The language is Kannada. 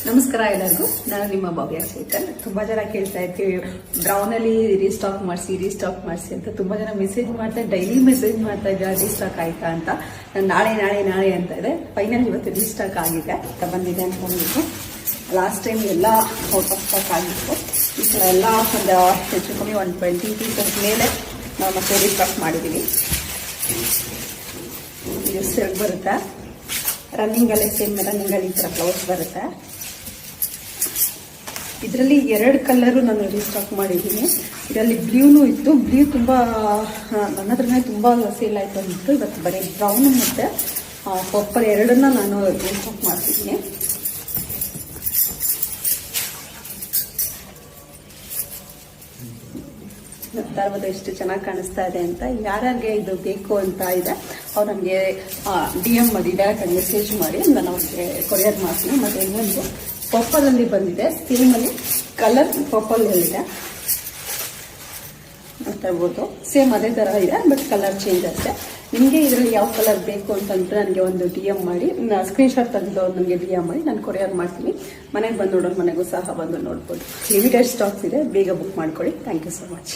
ನಮಸ್ಕಾರ ಎಲ್ಲರಿಗೂ. ನಾನು ನಿಮ್ಮ ಭವ್ಯ ಶೇಖರ್. ತುಂಬಾ ಜನ ಕೇಳ್ತಾ ಇರ್ತೀವಿ ಬ್ರೌನ್ ಅಲ್ಲಿ ರೀಸ್ಟಾಕ್ ಮಾಡಿಸಿ ಅಂತ ತುಂಬಾ ಜನ ಮೆಸೇಜ್ ಮಾಡ್ತಾರೆ, ಡೈಲಿ ಮೆಸೇಜ್ ಮಾಡ್ತಾ ಇದ್ದಾರೆ ರೀಸ್ಟಾಕ್ ಆಯ್ತಾ ಅಂತ. ನಾನು ನಾಳೆ ಅಂತ ಇದೆ. ಫೈನಲ್ ಇವತ್ತು ರೀಸ್ಟಾಕ್ ಆಗಿದೆ ಬಂದಿದೆ ಅನ್ಕೊಂಡಿದ್ದು. ಲಾಸ್ಟ್ ಟೈಮ್ ಎಲ್ಲ ಔಟ್ ಆಫ್ ಸ್ಟಾಕ್ ಆಗಿತ್ತು. ಈ ಸಲ ಎಲ್ಲ ಒಂದು ಹೆಚ್ಚು ಕಮ್ಮಿ 120 ಪೀಸಸ್ ಮೇಲೆ ನಾವು ಮತ್ತೆ ರೀಸ್ಟಾಕ್ ಮಾಡಿದ್ದೀವಿ. ಇದು ಸೆಟ್ ಬರುತ್ತೆ, ರನ್ನಿಂಗಲ್ಲೇ ಸೇಮ್ ರನ್ನಿಂಗಲ್ಲಿ ಈ ಥರ ಬ್ಲೌಸ್ ಬರುತ್ತೆ. ಇದರಲ್ಲಿ 2 ಕಲರು ನಾನು ರೀಸ್ಟಾಕ್ ಮಾಡಿದ್ದೀನಿ. ಇದರಲ್ಲಿ ಬ್ಲೂನು ಇತ್ತು. ಬ್ಲೂ ತುಂಬ ನನ್ನ ಹತ್ರನೇ ತುಂಬ ಸೇಲ್ ಆಯಿತು ಅಂದ್ಬಿಟ್ಟು ಇವತ್ತು ಬರೀ ಬ್ರೌನ್ ಮತ್ತು ಪರ್ಪಲ್ ಎರಡನ್ನ ನಾನು ರೀಸ್ಟಾಕ್ ಮಾಡ್ತಿದ್ದೀನಿ. ನೋಡ್ತಾ ಎಷ್ಟು ಚೆನ್ನಾಗಿ ಕಾಣಿಸ್ತಾ ಇದೆ ಅಂತ. ಯಾರ್ಯಾರಿಗೆ ಇದು ಬೇಕು ಅಂತ ಇದೆ ಅವ್ರು ನಮಗೆ DM ಮಾಡಿ ಡೈರೆಕ್ಟಾಗಿ ಮೆಸೇಜ್ ಮಾಡಿ ನಾನು ಅವ್ರಿಗೆ ಕೊರಿಯರ್ ಮಾಡ್ತೀನಿ. ಮತ್ತು ಇನ್ನೊಂದು ಪರ್ಪಲ್ ಅಲ್ಲಿ ಬಂದಿದೆ, ಸೇಮ್ ಅಲ್ಲಿ ಕಲರ್ ಪರ್ಪಲ್ ಇದೆ, ನೋಡ್ತಾ ಇರ್ಬೋದು. ಸೇಮ್ ಅದೇ ತರ ಇದೆ, ಬಟ್ ಕಲರ್ ಚೇಂಜ್ ಆಗುತ್ತೆ. ನಿಮಗೆ ಇದರಲ್ಲಿ ಯಾವ ಕಲರ್ ಬೇಕು ಅಂತಂದ್ರೆ ನನಗೆ ಒಂದು DM ಮಾಡಿ, ಸ್ಕ್ರೀನ್ಶಾಟ್ ತೆಗೆದು ನನಗೆ DM ಮಾಡಿ ನಾನು ಕೊರಿಯರ್ ಮಾಡ್ತೀನಿ. ಮನೆಗೆ ಬಂದು ನೋಡೋರು ಮನೆಗೂ ಸಹ ಬಂದು ನೋಡ್ಬೋದು. ಲಿಮಿಟೆಡ್ ಸ್ಟಾಕ್ಸ್ ಇದೆ, ಬೇಗ ಬುಕ್ ಮಾಡ್ಕೊಳ್ಳಿ. Thank you so much.